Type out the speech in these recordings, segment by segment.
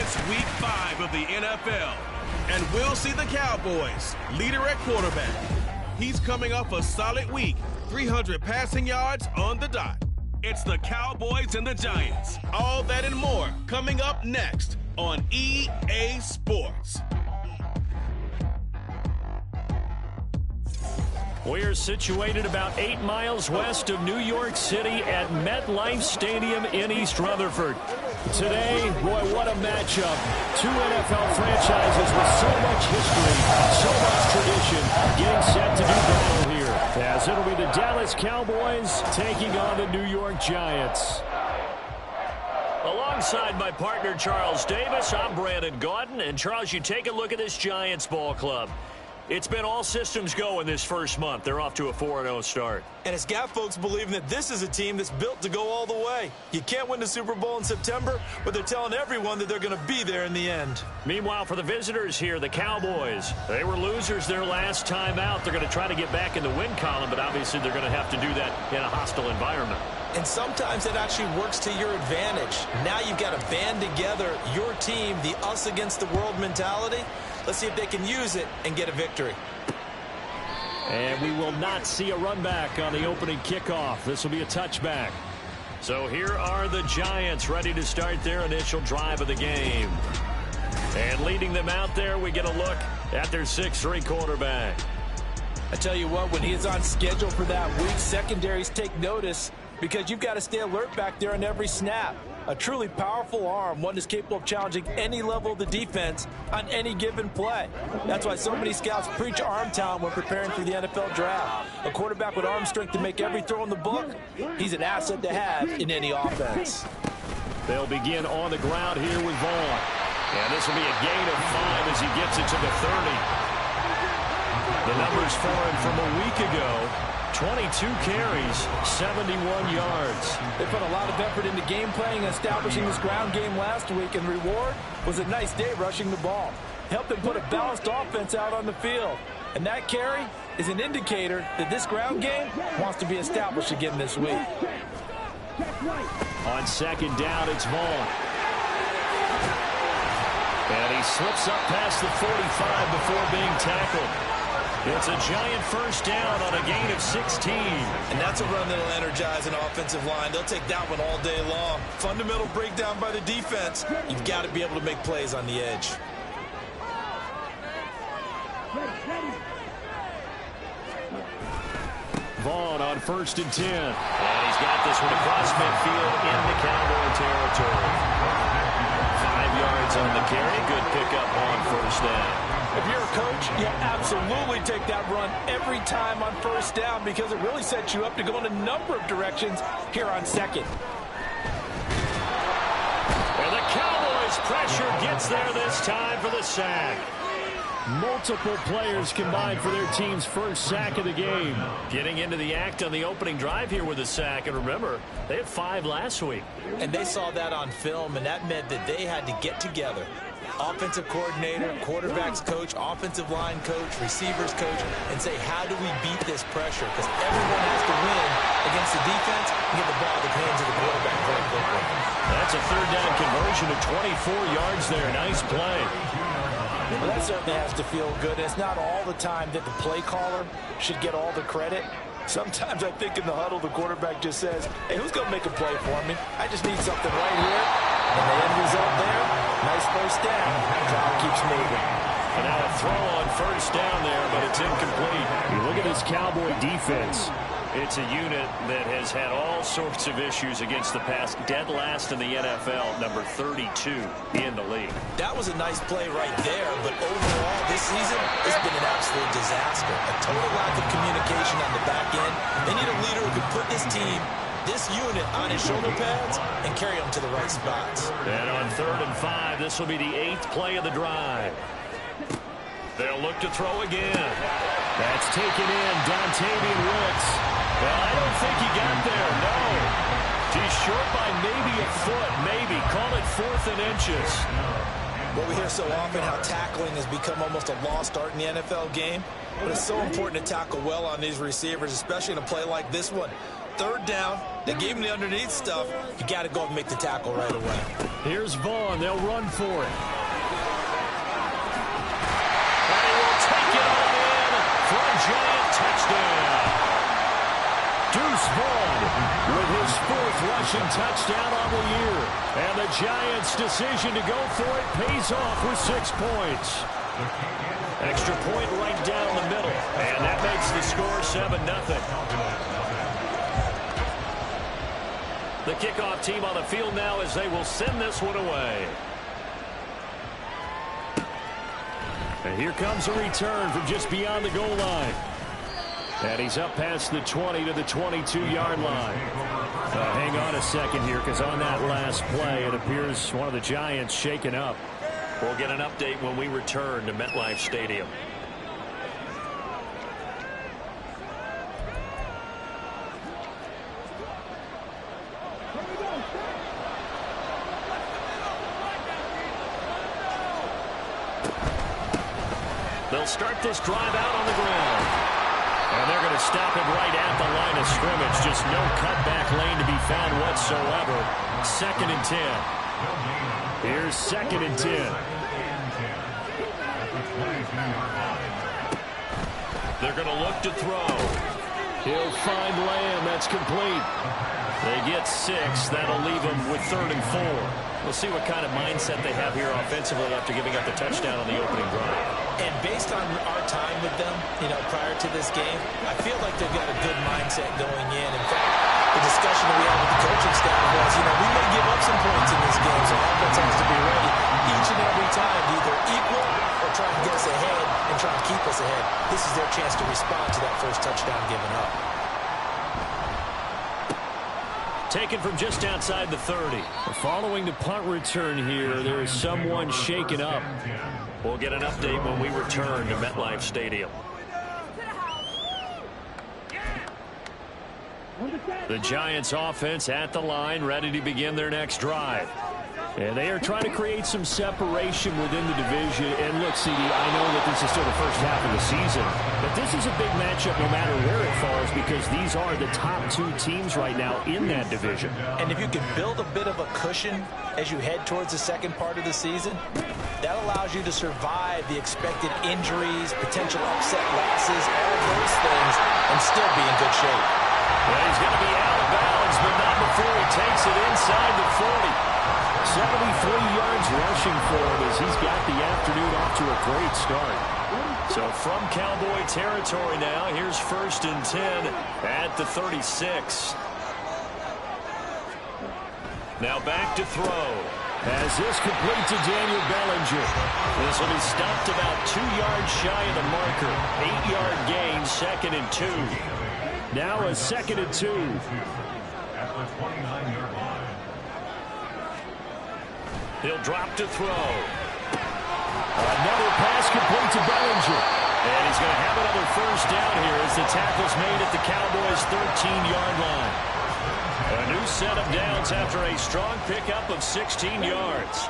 It's week 5 of the NFL, and we'll see the Cowboys, leader at quarterback. He's coming off a solid week, 300 passing yards on the dot. It's the Cowboys and the Giants. All that and more coming up next on EA Sports. We're situated about 8 miles west of New York City at MetLife Stadium in East Rutherford. Today, boy, what a matchup. 2 NFL franchises with so much history, so much tradition, getting set to do battle here. As it'll be the Dallas Cowboys taking on the New York Giants. Alongside my partner, Charles Davis, I'm Brandon Gaudin. And, Charles, you take a look at this Giants ball club. It's been all systems go in this first month. They're off to a 4-0 start. And it's got folks believing that this is a team that's built to go all the way. You can't win the Super Bowl in September, but they're telling everyone that they're going to be there in the end. Meanwhile, for the visitors here, the Cowboys, they were losers their last time out. They're going to try to get back in the win column, but obviously they're going to have to do that in a hostile environment. And sometimes it actually works to your advantage. Now you've got to band together your team, the us against the world mentality. Let's see if they can use it and get a victory. And we will not see a run back on the opening kickoff. This will be a touchback. So here are the Giants ready to start their initial drive of the game. And leading them out there, we get a look at their 6'3" quarterback. I tell you what, when he is on schedule for that week, secondaries take notice because you've got to stay alert back there on every snap. A truly powerful arm, one that's capable of challenging any level of the defense on any given play. That's why so many scouts preach arm talent when preparing for the NFL draft. A quarterback with arm strength to make every throw in the book, he's an asset to have in any offense. They'll begin on the ground here with Vaughn. And this will be a gain of 5 as he gets it to the 30. The numbers for him from a week ago. 22 carries, 71 yards. They put a lot of effort into game planning and establishing this ground game last week, and the reward was a nice day rushing the ball. Helped them put a balanced offense out on the field. And that carry is an indicator that this ground game wants to be established again this week. On second down, it's Vaughn. And he slips up past the 45 before being tackled. It's a Giant first down on a gain of 16. And that's a run that'll energize an offensive line. They'll take that one all day long. Fundamental breakdown by the defense. You've got to be able to make plays on the edge. Vaughn on 1st and 10. And he's got this one across midfield into Cowboy territory. 5 yards on the carry. Good pickup on first down. If you're a coach, you absolutely take that run every time on first down because it really sets you up to go in a number of directions here on second. And the Cowboys pressure gets there this time for the sack. Multiple players combined for their team's first sack of the game. Getting into the act on the opening drive here with a sack. And remember, they had 5 last week. And they saw that on film, and that meant that they had to get together. Offensive coordinator, quarterback's coach, offensive line coach, receivers coach, and say, how do we beat this pressure? Because everyone has to win against the defense and get the ball in the hands of the quarterback very quickly. That's a 3rd down conversion of 24 yards there. Nice play. Well, that certainly has to feel good. It's not all the time that the play caller should get all the credit. Sometimes I think in the huddle, the quarterback just says, hey, who's going to make a play for me? I just need something right here. And the end result there, nice first down. Crowd keeps moving. And now a throw on first down there, but it's incomplete. You look at this Cowboy defense. It's a unit that has had all sorts of issues against the pass. Dead last in the NFL, number 32 in the league. That was a nice play right there, but overall this season, it's been an absolute disaster. A total lack of communication on the back end. They need a leader who can put this team, this unit, on his shoulder pads and carry them to the right spots. And on 3rd and 5, this will be the 8th play of the drive. They'll look to throw again. That's taken in, Dontavian Wicks. Well, I don't think he got there, no. He's short by maybe a foot, maybe. Call it 4th and inches. Well, we hear so often how tackling has become almost a lost art in the NFL game. But it's so important to tackle well on these receivers, especially in a play like this one. Third down. They gave him the underneath stuff. You got to go and make the tackle right away. Here's Vaughn. They'll run for it. And he will take it all in for a Giant touchdown. Deuce Vaughn with his 4th rushing touchdown on the year. And the Giants' decision to go for it pays off with 6 points. Extra point right down the middle. And that makes the score 7-0. The kickoff team on the field now as they will send this one away. And here comes a return from just beyond the goal line. And he's up past the 20 to the 22-yard line. Hang on a second here, because on that last play, it appears one of the Giants shaken up. We'll get an update when we return to MetLife Stadium. They'll start this drive out on the ground. And they're going to stop it right at the line of scrimmage. Just no cutback lane to be found whatsoever. 2nd and 10. Here's 2nd and 10. They're going to look to throw. He'll find Lamb. That's complete. They get 6. That'll leave them with 3rd and 4. We'll see what kind of mindset they have here offensively after giving up the touchdown on the opening drive. And based on our time with them, prior to this game, I feel like they've got a good mindset going in. In fact, the discussion that we had with the coaching staff was, we may give up some points in this game, so offense has to be ready each and every time to either equal or try to get us ahead and try to keep us ahead. This is their chance to respond to that first touchdown given up. Taken from just outside the 30. Following the punt return here, there is someone shaken up. We'll get an update when we return to MetLife Stadium. The Giants offense at the line, ready to begin their next drive. And they are trying to create some separation within the division. And look, CD, I know that this is still the first half of the season, but this is a big matchup no matter where it falls, because these are the top 2 teams right now in that division. And if you can build a bit of a cushion as you head towards the second part of the season, that allows you to survive the expected injuries, potential upset losses, all of those things, and still be in good shape. Well, he's going to be out of bounds, but not before he takes it inside the 40. 73 yards rushing for him as he's got the afternoon off to a great start. So from Cowboy territory now, here's 1st and 10 at the 36. Now back to throw. As this complete to Daniel Bellinger. This will be stopped about 2 yards shy of the marker. 8-yard gain, 2nd and 2. Now a 2nd and 2. At the 29-yard line. He'll drop to throw. Another pass complete to Bellinger. And he's going to have another 1st down here as the tackle's made at the Cowboys' 13-yard line. A new set of downs after a strong pickup of 16 yards.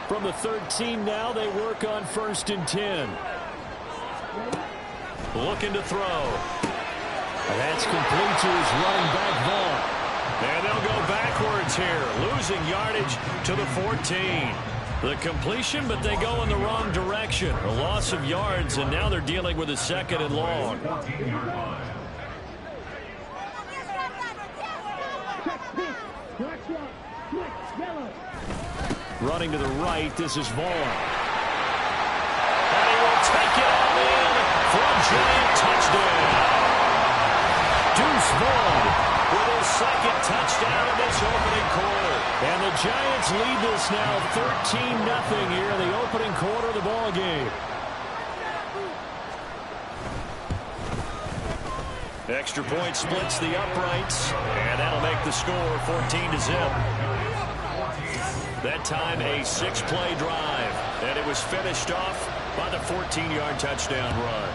From the 13 now, they work on 1st and 10. Looking to throw. That's complete to his running back, Vaughn. And they'll go backwards here, losing yardage to the 14. The completion, but they go in the wrong direction. A loss of yards, and now they're dealing with a 2nd and long. Running to the right, this is Vaughn. And he will take it all in for a Giant touchdown. Deuce Vaughn with his 2nd touchdown in this opening quarter. And the Giants lead this now 13-0 here in the opening quarter of the ball game. Extra point splits the uprights, and that'll make the score 14-0. That time a 6-play drive, and it was finished off by the 14-yard touchdown run.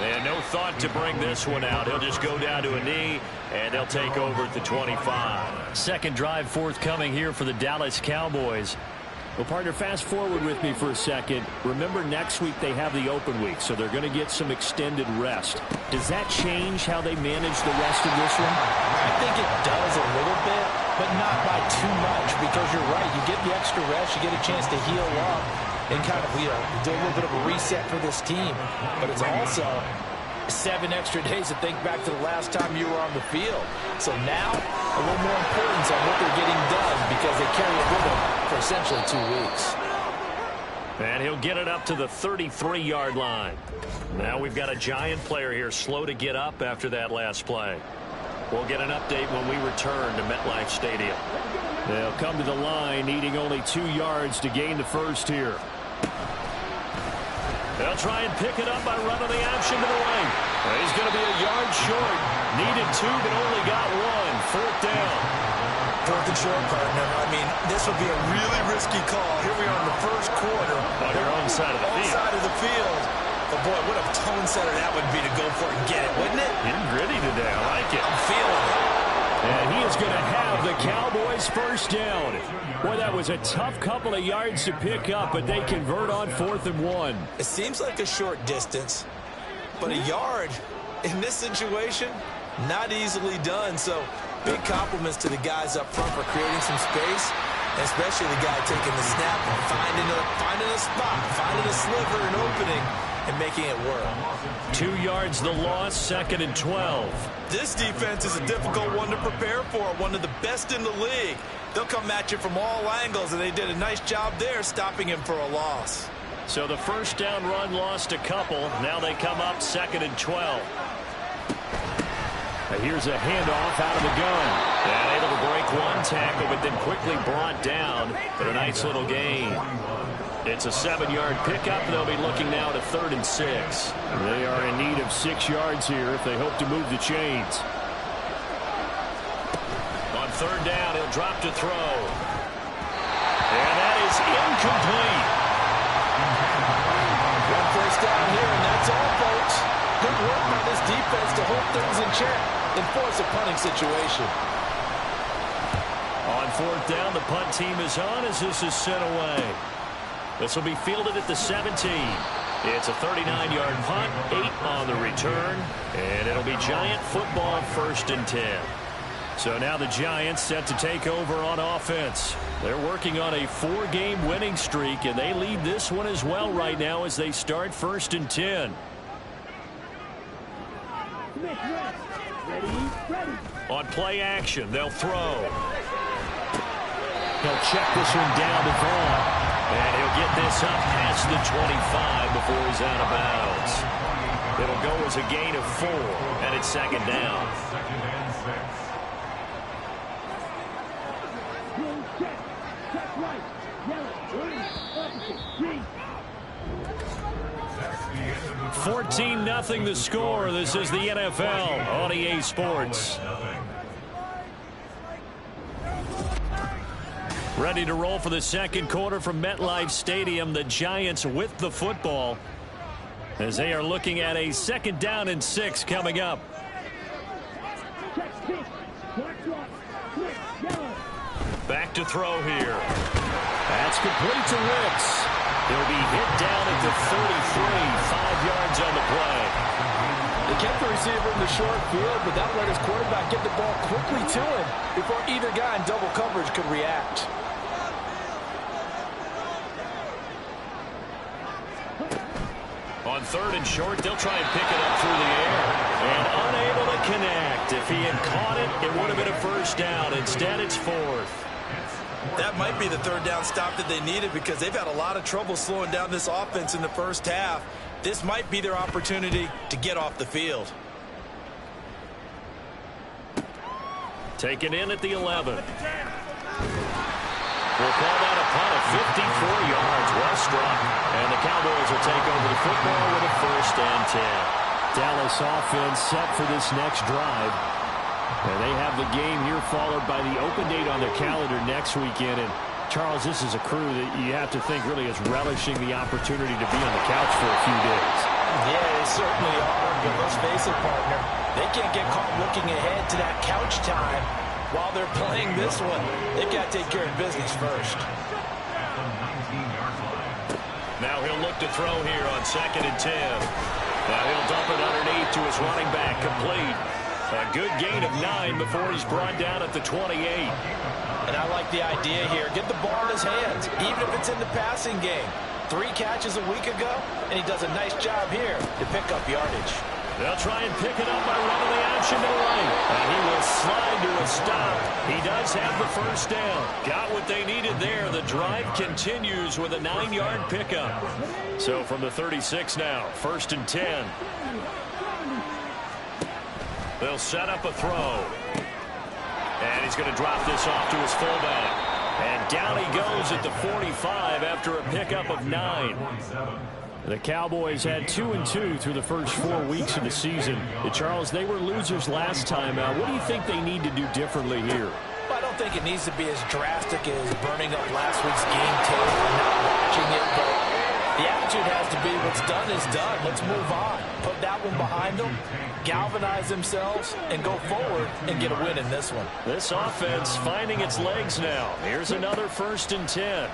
And no thought to bring this one out. He'll just go down to a knee, and they'll take over at the 25. 2nd drive forthcoming here for the Dallas Cowboys. Well, partner, fast forward with me for a second. Remember, next week they have the open week, so they're going to get some extended rest. Does that change how they manage the rest of this one? I think it does a little bit, but not by too much, because you're right. You get the extra rest, you get a chance to heal up and kind of, do a little bit of a reset for this team. But it's also 7 extra days to think back to the last time you were on the field. So now, a little more importance on what they're getting done because they carry it with them for essentially 2 weeks. And he'll get it up to the 33-yard line. Now we've got a Giant player here slow to get up after that last play. We'll get an update when we return to MetLife Stadium. They'll come to the line needing only 2 yards to gain the first here. They'll try and pick it up by running the option to the right. He's going to be a yard short. Needed 2, but only got 1. 4th down. 4th and short, partner. I mean, this would be a really risky call. Here we are in the first quarter. On your own side of the field. Side of the field. But, boy, what a tone setter that would be to go for it and get it, wouldn't it? Getting gritty today. I like it. I'm feeling it. And he is going to have the Cowboys first down. Boy, that was a tough couple of yards to pick up, but they convert on 4th and 1. It seems like a short distance, but a yard in this situation, not easily done. So big compliments to the guys up front for creating some space, and especially the guy taking the snap and finding a spot, finding a sliver, an opening, and making it work. 2 yards the loss, 2nd and 12. This defense is a difficult one to prepare for, one of the best in the league. They'll come at you from all angles, and they did a nice job there stopping him for a loss. So the first down run lost a couple. Now they come up 2nd and 12. Now here's a handoff out of the gun. And able to break 1 tackle, but then quickly brought down for a nice little gain. It's a 7-yard pickup. They'll be looking now to 3rd and 6. They are in need of 6 yards here if they hope to move the chains. On 3rd down, he'll drop to throw. And that is incomplete. 1 first down here, and that's all, folks. Good work by this defense to hold things in check and force a punting situation. On 4th down, the punt team is on as this is sent away. This will be fielded at the 17. It's a 39-yard punt, 8 on the return, and it'll be Giant football 1st and 10. So now the Giants set to take over on offense. They're working on a 4-game winning streak, and they lead this one as well right now as they start 1st and 10. On play action, they'll throw. He'll check this one down to Vaughn. And he'll get this up past the 25 before he's out of bounds. It'll go as a gain of 4, and it's 2nd down. $14-0 the score. This is the NFL on EA Sports. Ready to roll for the 2nd quarter from MetLife Stadium. The Giants with the football as they are looking at a 2nd down and 6 coming up. Back to throw here. That's complete to Ricks. He'll be hit down at the 33, 5 yards on the play. They kept the receiver in the short field, but that let his quarterback get the ball quickly to him before either guy in double coverage could react. On 3rd and short, they'll try and pick it up through the air. And unable to connect. If he had caught it, it would have been a 1st down. Instead, it's 4th. That might be the 3rd down stop that they needed because they've had a lot of trouble slowing down this offense in the first half. This might be their opportunity to get off the field. Taken in at the 11. We'll call that a punt of 54 yards. Well struck. And the Cowboys will take over the football with a 1st and 10. Dallas offense set for this next drive. And they have the game here followed by the open date on their calendar next weekend. And Charles, this is a crew that you have to think really is relishing the opportunity to be on the couch for a few days. Yeah, they certainly are. But let's face it, partner, they can't get caught looking ahead to that couch time while they're playing this one. They've got to take care of business first. Now he'll look to throw here on 2nd and 10. Now he'll dump it underneath to his running back, complete. A good gain of 9 before he's brought down at the 28. And I like the idea here. Get the ball in his hands, even if it's in the passing game. 3 catches a week ago, and he does a nice job here to pick up yardage. They'll try and pick it up by running the action to the right. And he will slide to a stop. He does have the first down. Got what they needed there. The drive continues with a 9-yard pickup. So from the 36 now, 1st and 10. They'll set up a throw. And he's going to drop this off to his fullback. And down he goes at the 45 after a pickup of 9. The Cowboys had 2-2 through the first 4 weeks of the season. Charles, they were losers last time. What do you think they need to do differently here? Well, I don't think it needs to be as drastic as burning up last week's game tape and not watching it, but the attitude has to be what's done is done. Let's move on. Put that one behind them, galvanize themselves, and go forward and get a win in this one. This offense finding its legs now. Here's another 1st and 10.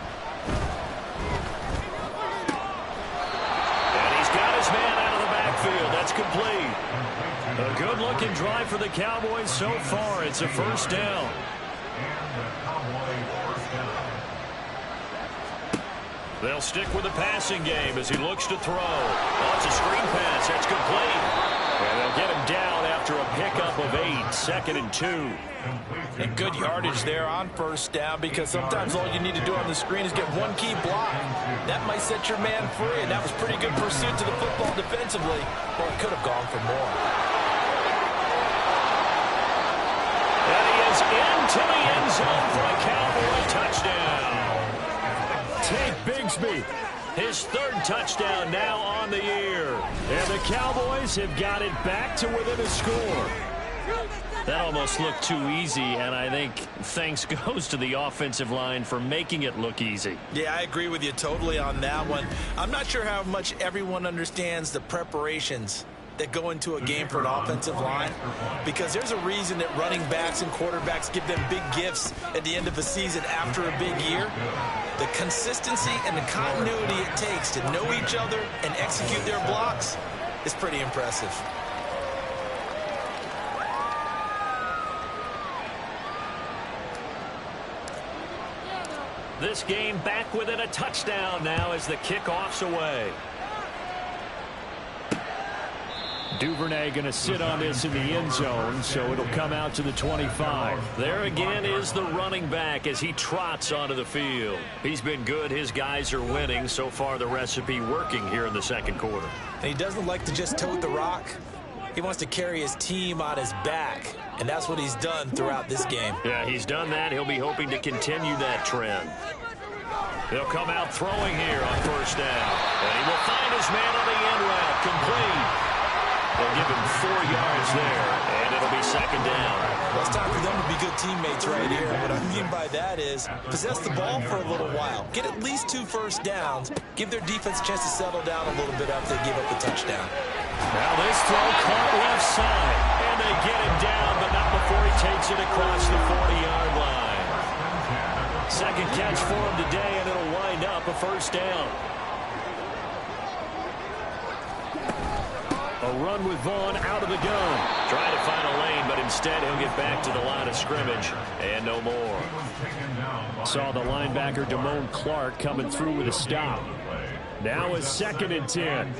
Man out of the backfield. That's complete. A good-looking drive for the Cowboys so far. It's a 1st down. They'll stick with the passing game as he looks to throw. Oh, it's a screen pass. That's complete. And they'll get him down after a pickup of 8. 2nd and 2. And good yardage there on 1st down, because sometimes all you need to do on the screen is get one key block. That might set your man free, and that was pretty good pursuit to the football defensively, or it could have gone for more. And he is into the end zone for a Cowboy touchdown. Tate Bigsby, his 3rd touchdown now on the year. And the Cowboys have got it back to within a score. That almost looked too easy, and I think thanks goes to the offensive line for making it look easy. Yeah, I agree with you totally on that one. I'm not sure how much everyone understands the preparations that go into a game for an offensive line, because there's a reason that running backs and quarterbacks give them big gifts at the end of a season after a big year. The consistency and the continuity it takes to know each other and execute their blocks is pretty impressive. This game back within a touchdown now as the kickoff's away. Duvernay going to sit on this in the end zone, so it'll come out to the 25. There again is the running back as he trots onto the field. He's been good. His guys are winning. So far, the recipe working here in the 2nd quarter. And he doesn't like to just tote the rock. He wants to carry his team on his back, and that's what he's done throughout this game. Yeah, he's done that. He'll be hoping to continue that trend. They'll come out throwing here on 1st down. And he will find his man on the end route, complete. They'll give him 4 yards there, and it'll be 2nd down. Well, it's time for them to be good teammates right here. What I mean by that is possess the ball for a little while. Get at least 2 first downs. Give their defense a chance to settle down a little bit after they give up the touchdown. Now this throw caught left side, and they get him down, but not before he takes it across the 40-yard line. 2nd catch for him today, and it'll wind up a 1st down. A run with Vaughn out of the gun. Trying to find a lane, but instead he'll get back to the line of scrimmage, and no more. Saw the linebacker Damone Clark coming through with a stop. Now it's 2nd and 10.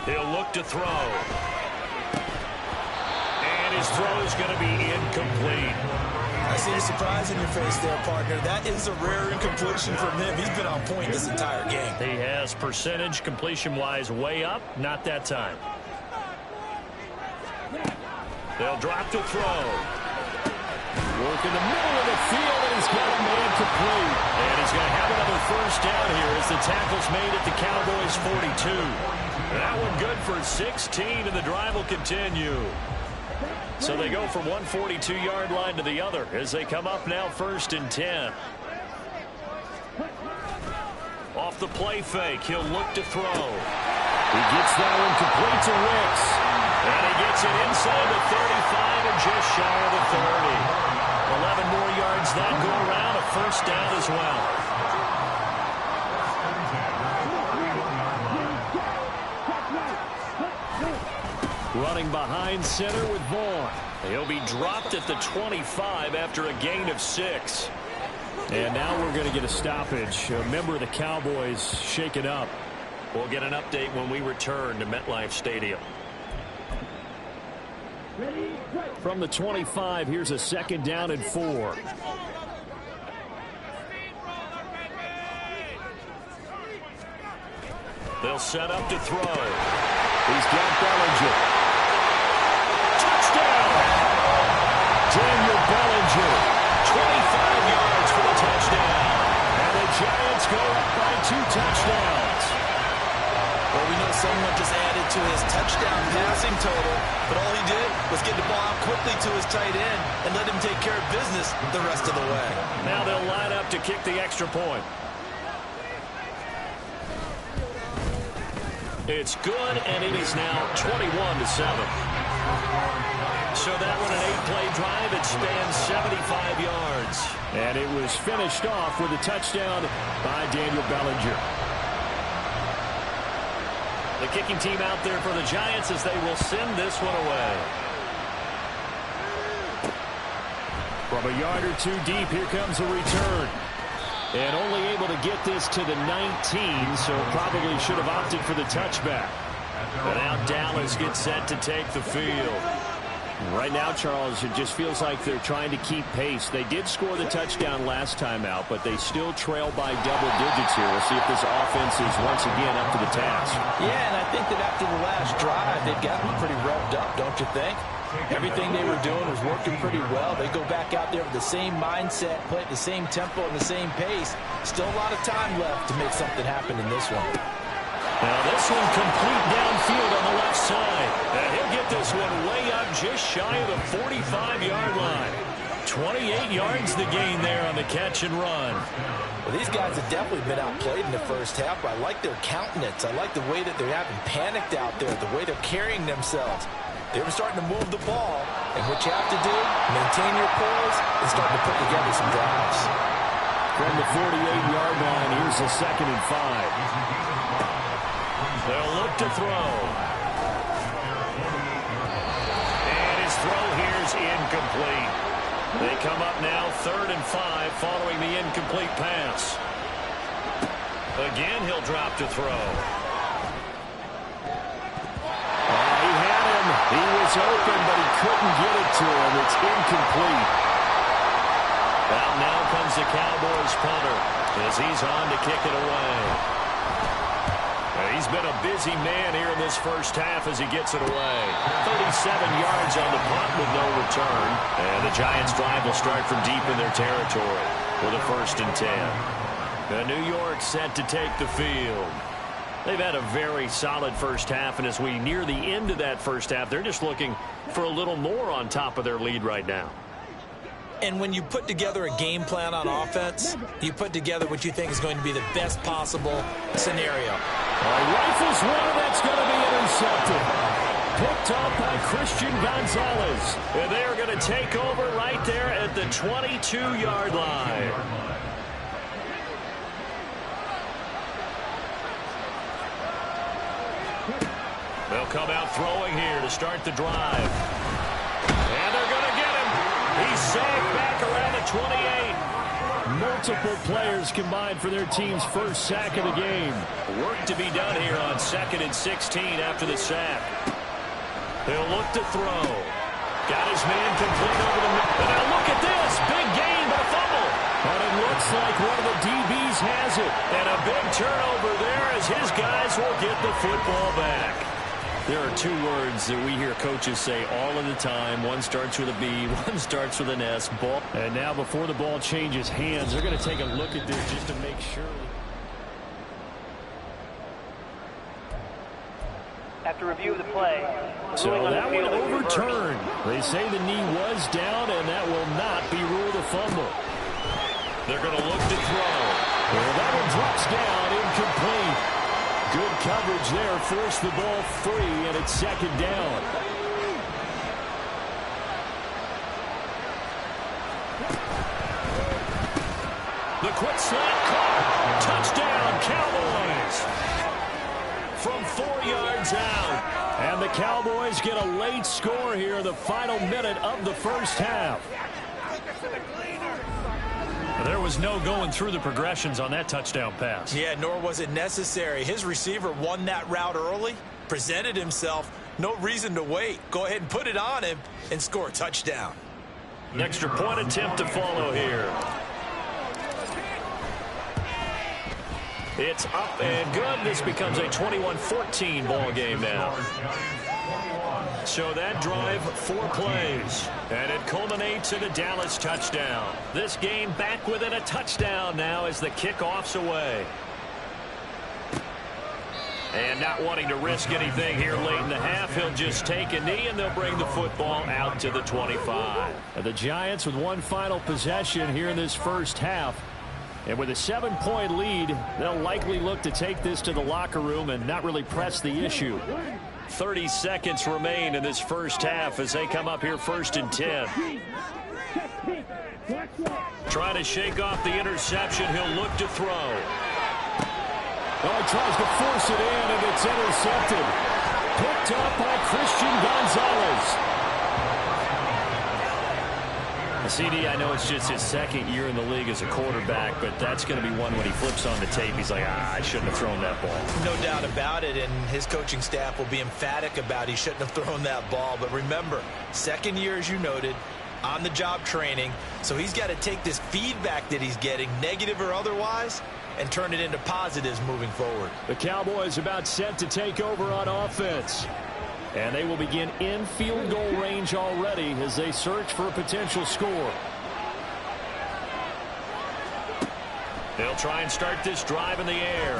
He'll look to throw. And his throw is going to be incomplete. I see the surprise in your face there, partner. That is a rare incompletion from him. He's been on point this entire game. He has percentage completion-wise way up. Not that time. They'll drop to throw. Work in the middle of the field, and he's got a man complete. And he's going to have another 1st down here as the tackle's made at the Cowboys' 42. That one good for 16, and the drive will continue. So they go from one 42-yard line to the other as they come up now 1st and 10. Off the play fake, he'll look to throw. He gets that one complete to Ricks. And he gets it inside the 35 and just shy of the 30. 11 more that go around, a first down as well. Running behind center with Vaughn. He'll be dropped at the 25 after a gain of 6. And now we're going to get a stoppage. A member of the Cowboys shaken up. We'll get an update when we return to MetLife Stadium. From the 25, here's a second down and 4. They'll set up to throw. He's got Bellinger. Touchdown! Daniel Bellinger, 25 yards for the touchdown. And the Giants go up by 2 touchdowns. Well, we know someone just added to his touchdown passing total, but all he did was get the ball out quickly to his tight end and let him take care of business the rest of the way. Now they'll line up to kick the extra point. It's good, and it is now 21-7. So that one, an 8-play drive. It spans 75 yards. And it was finished off with a touchdown by Daniel Bellinger. The kicking team out there for the Giants as they will send this one away. From a yard or 2 deep, here comes a return. And only able to get this to the 19, so probably should have opted for the touchback. But now Dallas gets set to take the field. Right now, Charles, it just feels like they're trying to keep pace. They did score the touchdown last time out, but they still trail by double digits here. We'll see if this offense is once again up to the task. Yeah, and I think that after the last drive, they've gotten pretty revved up, don't you think? Everything they were doing was working pretty well. They go back out there with the same mindset, play at the same tempo and the same pace. Still a lot of time left to make something happen in this one. Now this one complete downfield on the left side. And he'll get this one way up just shy of the 45-yard line. 28 yards the gain there on the catch and run. Well, these guys have definitely been outplayed in the first half, but I like their countenance. I like the way that they're having panicked out there, the way they're carrying themselves. They were starting to move the ball, and what you have to do, maintain your poise and start to put together some drives. From the 48-yard line, here's a 2nd and 5. They'll look to throw. And his throw here is incomplete. They come up now 3rd and 5 following the incomplete pass. Again, he'll drop to throw. He had him. He was open, but he couldn't get it to him. It's incomplete. Well, now comes the Cowboys punter as he's on to kick it away. He's been a busy man here in this first half as he gets it away. 37 yards on the punt with no return. And the Giants drive will start from deep in their territory with a 1st and 10. New York set to take the field. They've had a very solid first half, and as we near the end of that first half, they're just looking for a little more on top of their lead right now. And when you put together a game plan on offense, you put together what you think is going to be the best possible scenario. Rifles one, that's going to be intercepted. Picked up by Christian Gonzalez. And they are going to take over right there at the 22-yard line. They'll come out throwing here to start the drive. And they're going to get him. He's safe back around the 28. Multiple players combined for their team's first sack of the game. Work to be done here on 2nd and 16 after the sack. They'll look to throw. Got his man complete over the middle. And now look at this. Big gain, but a fumble. And it looks like one of the DBs has it. And a big turnover there as his guys will get the football back. There are 2 words that we hear coaches say all of the time. One starts with a B, one starts with an S. Ball. And now before the ball changes hands, they're going to take a look at this just to make sure. After review of the play. So that one overturned. They say the knee was down, and that will not be ruled a fumble. They're going to look to throw. Well, that one drops down, incomplete. Good coverage there, forced the ball free, and it's 2nd down. The quick slant caught. Touchdown, Cowboys. From 4 yards out. And the Cowboys get a late score here, the final minute of the first half. There was no going through the progressions on that touchdown pass. Yeah, nor was it necessary. His receiver won that route early, presented himself. No reason to wait. Go ahead and put it on him and score a touchdown. An extra point attempt to follow here. It's up and good. This becomes a 21-14 ball game now. So that drive, 4 plays. And it culminates in a Dallas touchdown. This game back within a touchdown now as the kickoff's away. And not wanting to risk anything here late in the half, he'll just take a knee and they'll bring the football out to the 25. And the Giants with one final possession here in this first half. And with a 7-point lead, they'll likely look to take this to the locker room and not really press the issue. 30 seconds remain in this first half as they come up here 1st and 10. Trying to shake off the interception. He'll look to throw. Oh, he tries to force it in, and it's intercepted. Picked up by Christian Gonzalez. CD, I know it's just his 2nd year in the league as a quarterback, but that's going to be one when he flips on the tape. He's like, I shouldn't have thrown that ball. No doubt about it, and his coaching staff will be emphatic about he shouldn't have thrown that ball. But remember, 2nd year, as you noted, on-the-job training, so he's got to take this feedback that he's getting, negative or otherwise, and turn it into positives moving forward. The Cowboys about set to take over on offense. And they will begin in field goal range already as they search for a potential score. They'll try and start this drive in the air.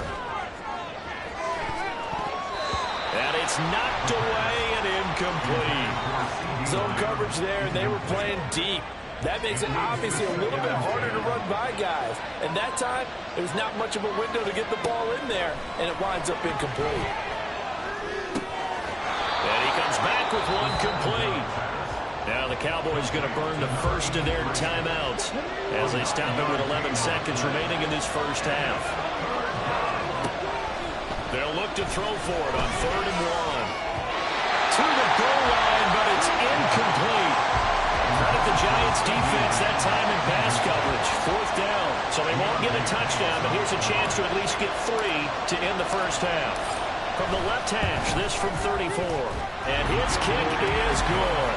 And it's knocked away and incomplete. Zone coverage there, and they were playing deep. That makes it obviously a little bit harder to run by guys. And that time, there's not much of a window to get the ball in there, and it winds up incomplete. And he comes back with one complete. Now the Cowboys going to burn the first of their timeouts as they stop it with 11 seconds remaining in this first half. They'll look to throw for it on 3rd and 1. To the goal line, but it's incomplete. Credit the Giants defense that time in pass coverage. 4th down. So they won't get a touchdown, but here's a chance to at least get 3 to end the first half. From the left hash, this from 34. And his kick is good.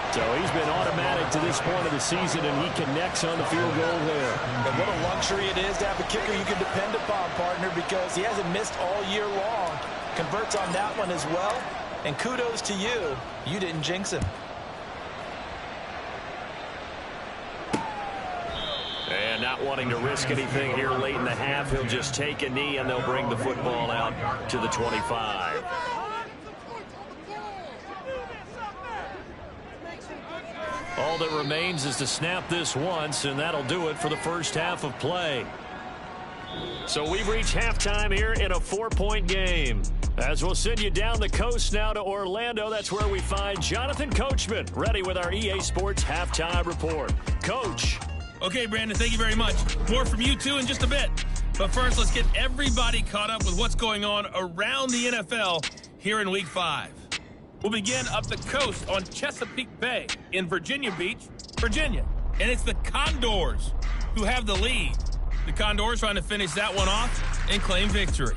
So he's been automatic to this point of the season, and he connects on the field goal there. And what a luxury it is to have a kicker you can depend upon, partner, because he hasn't missed all year long. Converts on that one as well. And kudos to you. You didn't jinx him. And not wanting to risk anything here late in the half, he'll just take a knee and they'll bring the football out to the 25. All that remains is to snap this once, and that'll do it for the first half of play. So we've reached halftime here in a 4-point game. As we'll send you down the coast now to Orlando, that's where we find Jonathan Coachman, ready with our EA Sports Halftime Report. Coach. Okay, Brandon, thank you very much. More from you, too, in just a bit. But first, let's get everybody caught up with what's going on around the NFL here in Week 5. We'll begin up the coast on Chesapeake Bay in Virginia Beach, Virginia. And it's the Condors who have the lead. The Condors trying to finish that one off and claim victory.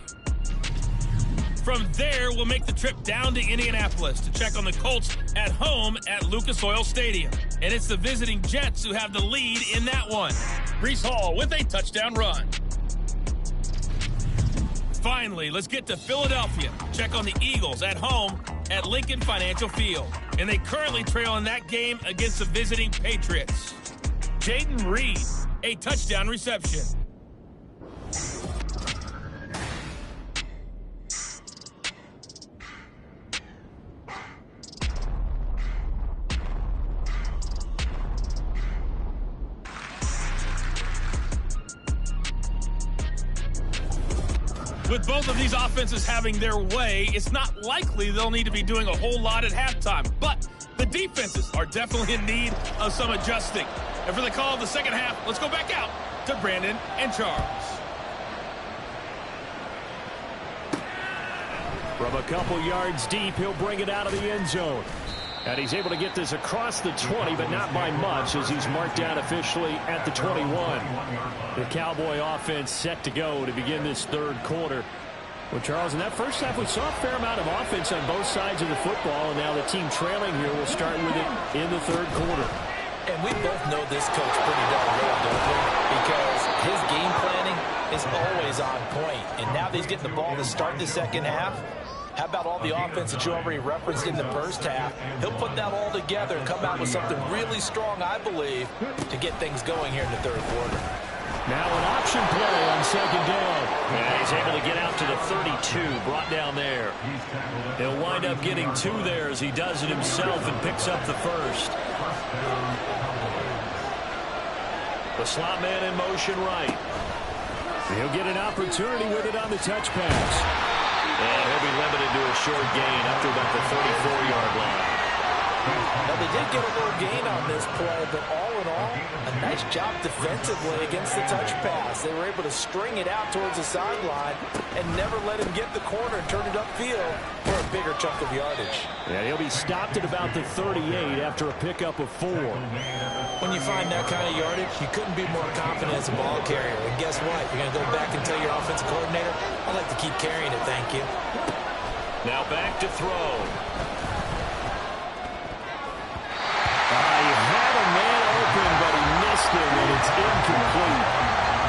From there, we'll make the trip down to Indianapolis to check on the Colts at home at Lucas Oil Stadium. And it's the visiting Jets who have the lead in that one. Breece Hall with a touchdown run. Finally, let's get to Philadelphia. Check on the Eagles at home at Lincoln Financial Field. And they currently trail in that game against the visiting Patriots. Jaden Reed, a touchdown reception. With both of these offenses having their way, it's not likely they'll need to be doing a whole lot at halftime. But the defenses are definitely in need of some adjusting. And And for the call of the second half, let's go back out to Brandon and Charles. From a couple yards deep, he'll bring it out of the end zone. And he's able to get this across the 20, but not by much, as he's marked down officially at the 21. The Cowboy offense set to go to begin this third quarter. Well, Charles, in that first half, we saw a fair amount of offense on both sides of the football, and now the team trailing here will start with it in the third quarter. And we both know this coach pretty darn well, don't we? Because his game planning is always on point. And now that he's getting the ball to start the second half, how about all the offense that you already referenced in the first half? He'll put that all together and come out with something really strong, I believe, to get things going here in the third quarter. Now an option play on second down. Yeah, he's able to get out to the 32, brought down there. He'll wind up getting 2 there as he does it himself and picks up the first. The slot man in motion right. He'll get an opportunity with it on the touch pass. And he'll be limited to a short gain up to about the 34-yard line. Now, they did get a little gain on this play, but all in all, a nice job defensively against the touch pass. They were able to string it out towards the sideline and never let him get the corner and turn it upfield for a bigger chunk of yardage. Yeah, he'll be stopped at about the 38 after a pickup of 4. When you find that kind of yardage, you couldn't be more confident as a ball carrier. And guess what? You're going to go back and tell your offensive coordinator, I'd like to keep carrying it, thank you. Now back to throw. He had a man open, but he missed him, and it's incomplete.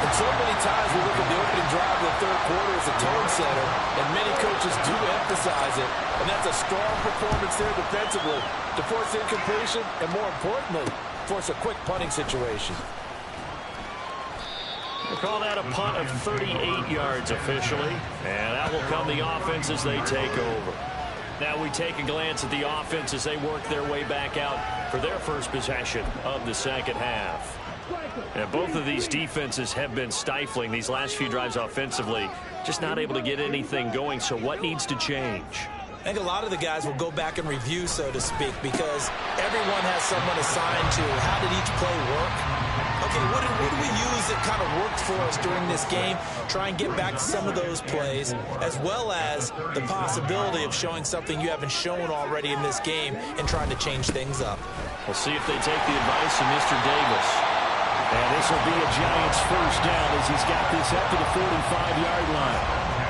And so many times we look at the opening drive of the third quarter as a tone setter, and many coaches do emphasize it. And that's a strong performance there defensively to force incompletion and, more importantly, force a quick punting situation. We'll call that a punt of 38 yards officially, and that will come the offense as they take over. Now we take a glance at the offense as they work their way back out for their first possession of the second half. And both of these defenses have been stifling these last few drives offensively, just not able to get anything going. So what needs to change? I think a lot of the guys will go back and review, so to speak, because everyone has someone assigned to how did each play work. Okay, what did we use that kind of worked for us during this game? Try and get back to some of those plays, as well as the possibility of showing something you haven't shown already in this game and trying to change things up. We'll see if they take the advice of Mr. Davis. And this will be a Giants first down as he's got this up to the 45-yard line.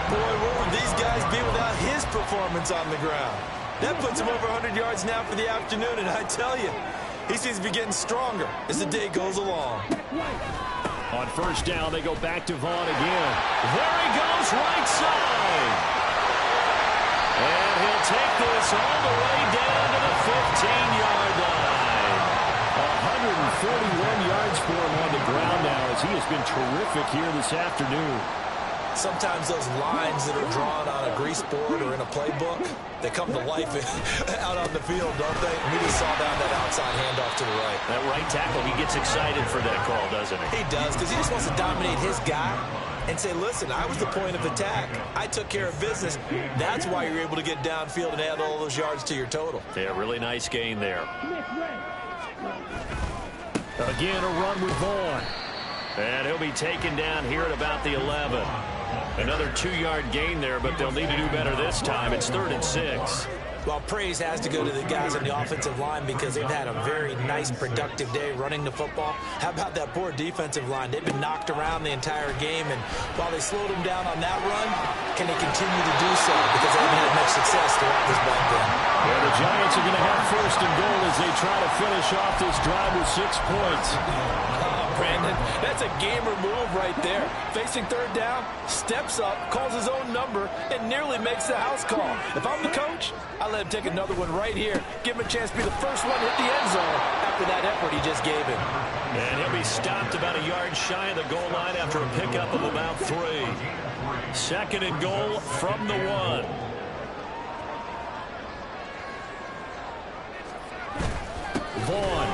Boy, what would these guys be without his performance on the ground? That puts him over 100 yards now for the afternoon, and I tell you, he seems to be getting stronger as the day goes along. On first down, they go back to Vaughn again. There he goes, right side. And he'll take this all the way down to the 15-yard line. 141 yards for him on the ground now as he has been terrific here this afternoon. Sometimes those lines that are drawn on a grease board or in a playbook, they come to life out on the field, don't they? And we just saw that outside handoff to the right. That right tackle, he gets excited for that call, doesn't he? He does, because he just wants to dominate his guy and say, listen, I was the point of attack. I took care of business. That's why you're able to get downfield and add all those yards to your total. Yeah, really nice gain there. Again, a run with Vaughn. And he'll be taken down here at about the 11. Another 2-yard gain there, but they'll need to do better this time. It's 3rd and 6. Well, praise has to go to the guys on the offensive line because they've had a very nice, productive day running the football. How about that poor defensive line? They've been knocked around the entire game, and while they slowed them down on that run, can they continue to do so? Because they haven't had much success throughout this ball game. Yeah, the Giants are going to have 1st and goal as they try to finish off this drive with 6 points. Brandon, that's a gamer move right there. Facing 3rd down, steps up, calls his own number, and nearly makes the house call. If I'm the coach, I let him take another one right here. Give him a chance to be the first one to hit the end zone after that effort he just gave him. And he'll be stopped about a yard shy of the goal line after a pickup of about 3. 2nd and goal from the 1. Vaughn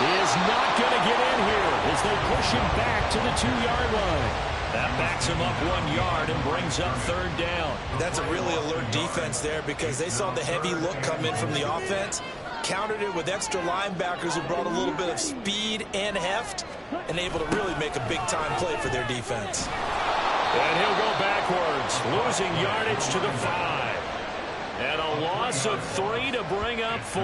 is not going to get in here as they push him back to the 2-yard line. That backs him up 1 yard and brings up 3rd down. That's a really alert defense there because they saw the heavy look come in from the offense, countered it with extra linebackers who brought a little bit of speed and heft and able to really make a big-time play for their defense. And he'll go backwards, losing yardage to the 5. And a loss of 3 to bring up 4.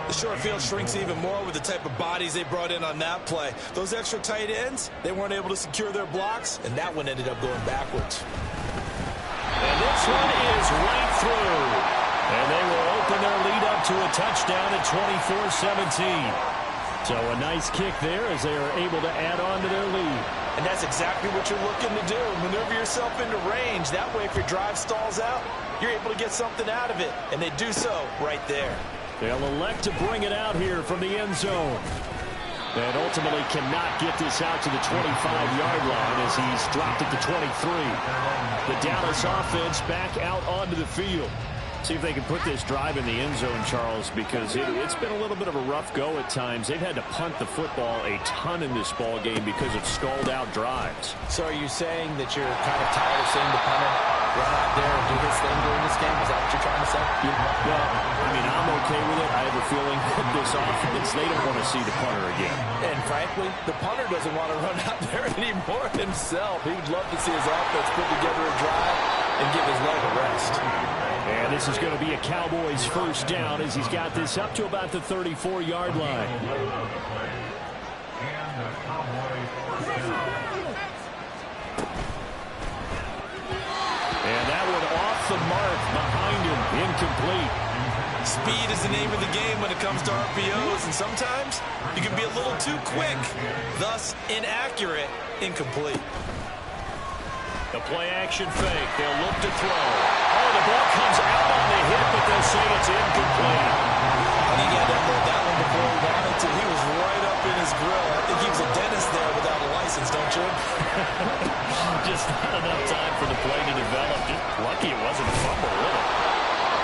The short field shrinks even more with the type of bodies they brought in on that play. Those extra tight ends, they weren't able to secure their blocks, and that one ended up going backwards. And this one is right through. And they will open their lead up to a touchdown at 24-17. So a nice kick there as they are able to add on to their lead. And that's exactly what you're looking to do. Maneuver yourself into range. That way, if your drive stalls out, you're able to get something out of it. And they do so right there. They'll elect to bring it out here from the end zone. And ultimately cannot get this out to the 25-yard line as he's dropped at the 23. The Dallas offense back out onto the field. See if they can put this drive in the end zone, Charles, because it's been a little bit of a rough go at times. They've had to punt the football a ton in this ball game because of stalled-out drives. So are you saying that you're kind of tired of seeing the punter run out there and do his thing during this game? Is that what you're trying to say? Well, I mean, I'm okay with it. I have a feeling that this offense, they don't want to see the punter again. And frankly, the punter doesn't want to run out there anymore himself. He would love to see his offense put together a drive and give his leg a rest. And this is going to be a Cowboys first down as he's got this up to about the 34-yard line. And that one off the mark behind him, incomplete. Speed is the name of the game when it comes to RPOs, and sometimes you can be a little too quick, thus inaccurate, incomplete. The play-action fake. They'll look to throw. Oh, the ball comes out on the hit, but they'll say it's incomplete. I think he had to upload that one before he wanted to. He was right up in his grill. I think he was a dentist there without a license, don't you? Just not enough time for the play to develop. Just lucky it wasn't a fumble, really.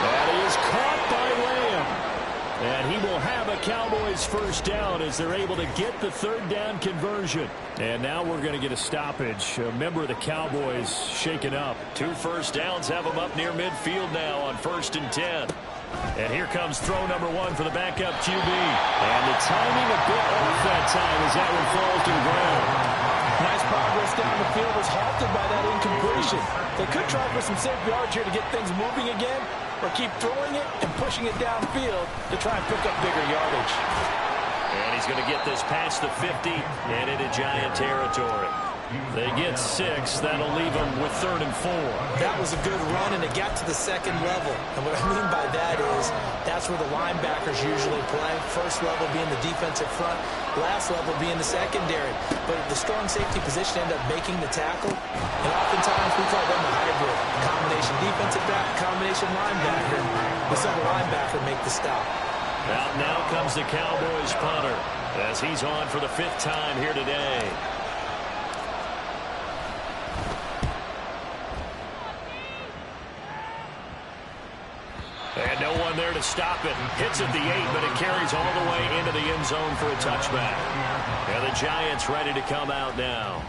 That is caught by Lamb. And he will have a Cowboys first down as they're able to get the third down conversion. And now we're going to get a stoppage. A member of the Cowboys shaken up. 2 first downs have them up near midfield now on 1st and 10. And here comes throw number 1 for the backup QB. And the timing a bit off that time as that one falls to the ground. Nice progress down the field was halted by that incompletion. They could try for some safe yards here to get things moving again, or keep throwing it and pushing it downfield to try and pick up bigger yardage. And he's going to get this past the 50 and into Giant territory. They get 6. That'll leave them with 3rd and 4. That was a good run, and it got to the second level. And what I mean by that is that's where the linebackers usually play. First level being the defensive front, last level being the secondary. But the strong safety position ended up making the tackle. And oftentimes we call them a hybrid. Combination defensive back, combination linebacker. We saw the linebacker make the stop. Now comes the Cowboys punter as he's on for the 5th time here today. And no one there to stop it. Hits at the 8, but it carries all the way into the end zone for a touchback. And the Giants ready to come out now.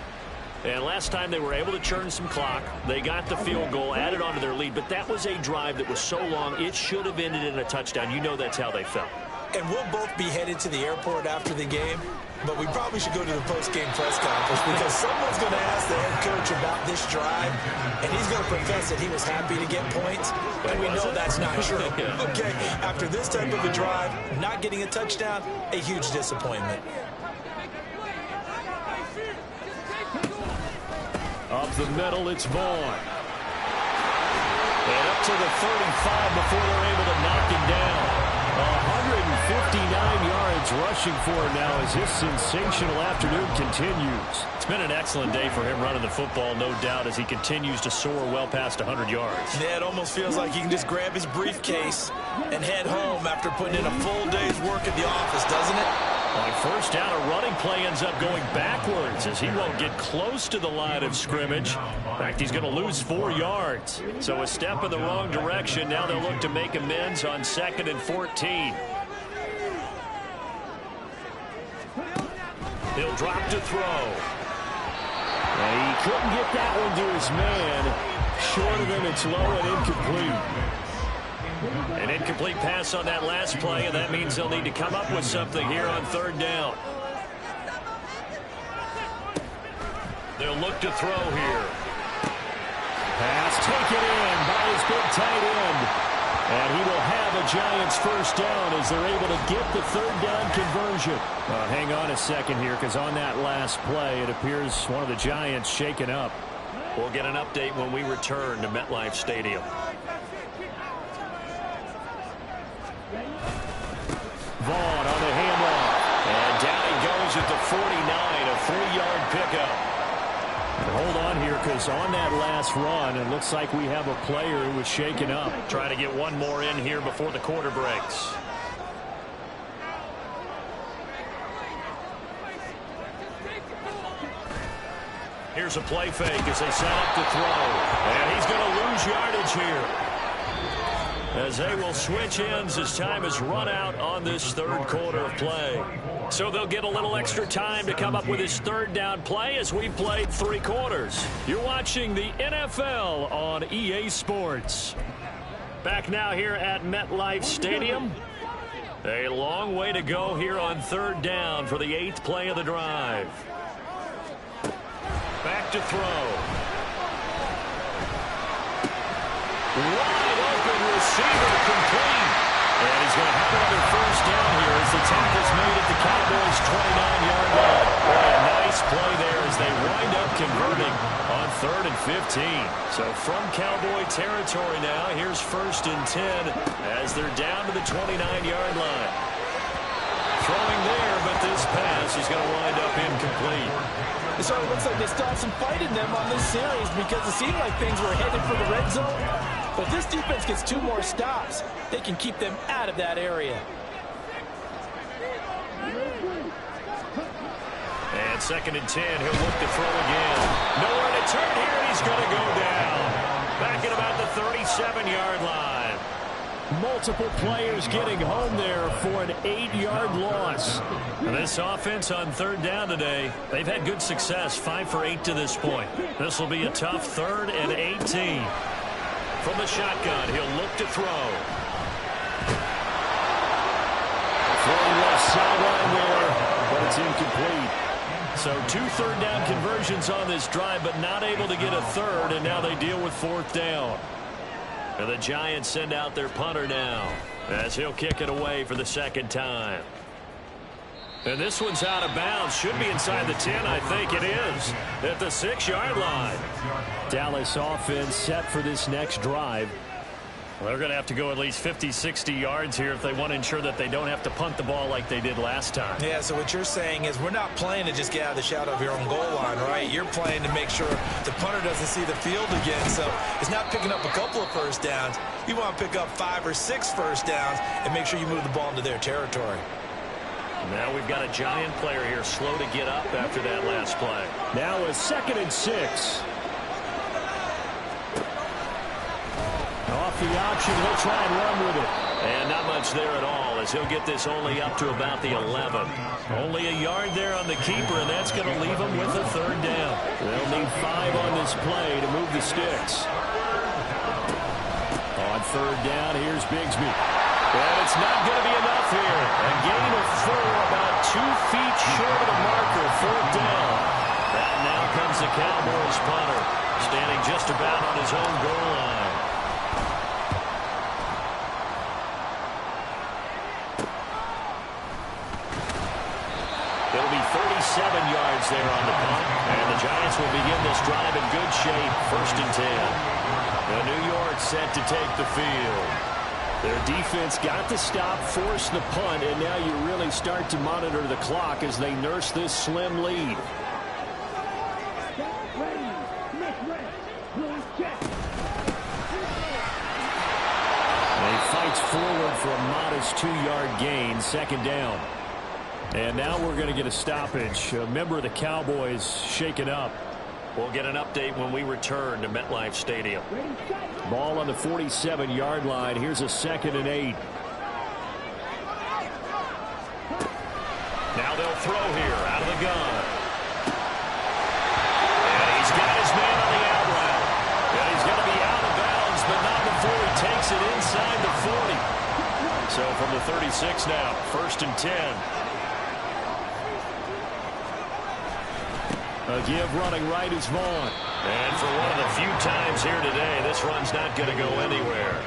And last time they were able to churn some clock. They got the field goal, added on to their lead. But that was a drive that was so long, it should have ended in a touchdown. You know that's how they felt. And we'll both be headed to the airport after the game. But we probably should go to the post-game press conference because someone's going to ask the head coach about this drive, and he's going to profess that he was happy to get points, and we know that's not true. Okay, after this type of a drive, not getting a touchdown, a huge disappointment. Up the middle, it's Vaughn. And up to the 35 before they're able to knock him down. 159 yards rushing for him now as his sensational afternoon continues. It's been an excellent day for him running the football, no doubt, as he continues to soar well past 100 yards. Yeah, it almost feels like he can just grab his briefcase and head home after putting in a full day's work at the office, doesn't it? On 1st down, a running play ends up going backwards as he won't get close to the line of scrimmage. In fact, he's going to lose 4 yards. So a step in the wrong direction. Now they'll look to make amends on 2nd and 14. He'll drop to throw. And he couldn't get that one to his man. Short of him, it's low and incomplete. An incomplete pass on that last play, and that means they'll need to come up with something here on third down. They'll look to throw here. Pass taken in by his big tight end. And he will have a Giants first down as they're able to get the third down conversion. Hang on a second here, because on that last play, it appears one of the Giants shaken up. We'll get an update when we return to MetLife Stadium. Vaughn on the handoff. And down he goes at the 49, a 3-yard pickup. Hold on here, because on that last run, it looks like we have a player who was shaken up. Trying to get one more in here before the quarter breaks. Here's a play fake as they set up to throw. And he's going to lose yardage here, as they will switch ends as time is run out on this third quarter of play. So they'll get a little extra time to come up with his third down play as we played 3 quarters. You're watching the NFL on EA Sports. Back now here at MetLife Stadium. A long way to go here on third down for the 8th play of the drive. Back to throw. Wide open receiver, complete. And he's going to have another first down here as the tackle's made at the Cowboys' 29-yard line. Boy, a nice play there as they wind up converting on 3rd and 15. So from Cowboy territory now, here's 1st and 10 as they're down to the 29-yard line. Throwing there, but this pass is going to wind up incomplete. It sort of looks like they still have some fight in them on this series, because it seemed like things were headed for the red zone. But if this defense gets 2 more stops, they can keep them out of that area. And 2nd and 10, he'll look to throw again. Nowhere to turn here, and he's going to go down. Back at about the 37-yard line. Multiple players getting home there for an 8-yard loss. This offense on third down today, they've had good success, 5 for 8 to this point. This will be a tough 3rd and 18. From the shotgun, he'll look to throw. Throwing left sideline there, but it's incomplete. So 2 third down conversions on this drive, but not able to get a third, and now they deal with 4th down. And the Giants send out their punter now as he'll kick it away for the 2nd time. And this one's out of bounds. Should be inside the 10, I think it is, at the 6-yard line. Dallas offense set for this next drive. Well, they're going to have to go at least 50, 60 yards here if they want to ensure that they don't have to punt the ball like they did last time. Yeah, so what you're saying is we're not playing to just get out of the shadow of your own goal line, right? You're playing to make sure the punter doesn't see the field again. So it's not picking up a couple of first downs. You want to pick up 5 or 6 first downs and make sure you move the ball into their territory. Now we've got a Giant player here slow to get up after that last play. Now a 2nd and 6. Off the option, he'll try and run with it. And not much there at all, as he'll get this only up to about the 11. Only a yard there on the keeper, and that's going to leave him with a 3rd down. They'll need 5 on this play to move the sticks. On 3rd down, here's Bigsby. And it's not going to be enough here. A gain of 4, about 2 feet short of the marker, 4th down. That now comes the Cowboys punter, standing just about on his own goal line. It'll be 37 yards there on the punt, and the Giants will begin this drive in good shape, 1st and 10. The New York set to take the field. Their defense got the stop, forced the punt, and now you really start to monitor the clock as they nurse this slim lead. They fights forward for a modest 2-yard gain, 2nd down. And now we're going to get a stoppage. A member of the Cowboys shaken up. We'll get an update when we return to MetLife Stadium. Ball on the 47-yard line. Here's a 2nd and 8. Now they'll throw here out of the gun. And he's got his man on the out route. And he's going to be out of bounds, but not before he takes it inside the 40. So from the 36 now, 1st and 10. A give running right is Vaughn. And for one of the few times here today, this run's not going to go anywhere.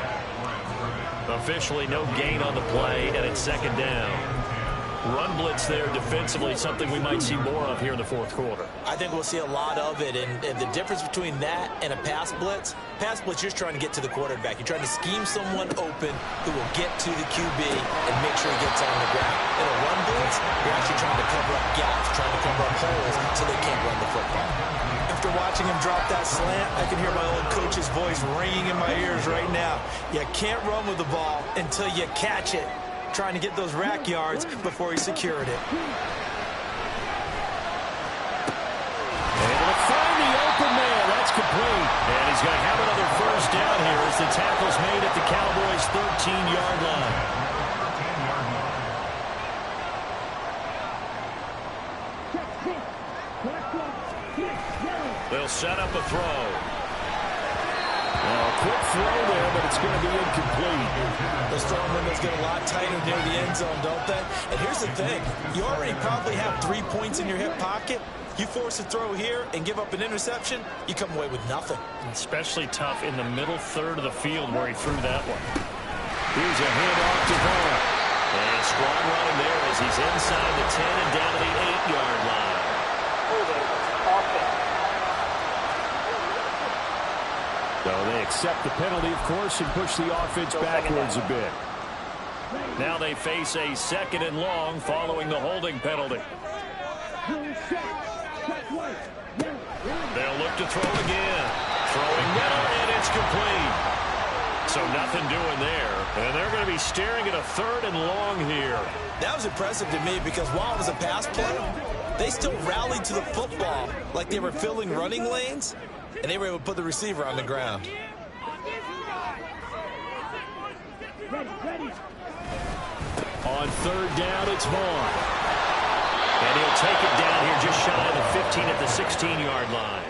Officially no gain on the play, and it's 2nd down. Run blitz there defensively, something we might see more of here in the 4th quarter. I think we'll see a lot of it, and the difference between that and a pass blitz, you're just trying to get to the quarterback. You're trying to scheme someone open who will get to the QB and make sure he gets on the ground. In a run blitz, you're actually trying to cover up gaps, trying to cover up holes so they can't run the football. After watching him drop that slant, I can hear my old coach's voice ringing in my ears right now. You can't run with the ball until you catch it. Trying to get those rack yards before he secured it. Able to find the open man. That's complete. And he's going to have another 1st down here as the tackle's made at the Cowboys' 13-yard line. They'll set up a throw. Well, a quick throw there, but it's going to be incomplete. Those throwing windows get a lot tighter near the end zone, don't they? And here's the thing. You already probably have 3 points in your hip pocket. You force a throw here and give up an interception, you come away with nothing. Especially tough in the middle third of the field where he threw that one. Here's a handoff to Vaughn. And strong running there as he's inside the 10 and down to the 8-yard line. So they accept the penalty, of course, and push the offense backwards a bit. Now they face a 2nd and long following the holding penalty. They'll look to throw again. Throwing middle, and it's complete. So nothing doing there. And they're going to be staring at a 3rd and long here. That was impressive to me because while it was a pass play, they still rallied to the football like they were filling running lanes, and they were able to put the receiver on the ground. On 3rd down, it's Vaughn. And he'll take it down here just shy of the 15 at the 16-yard line.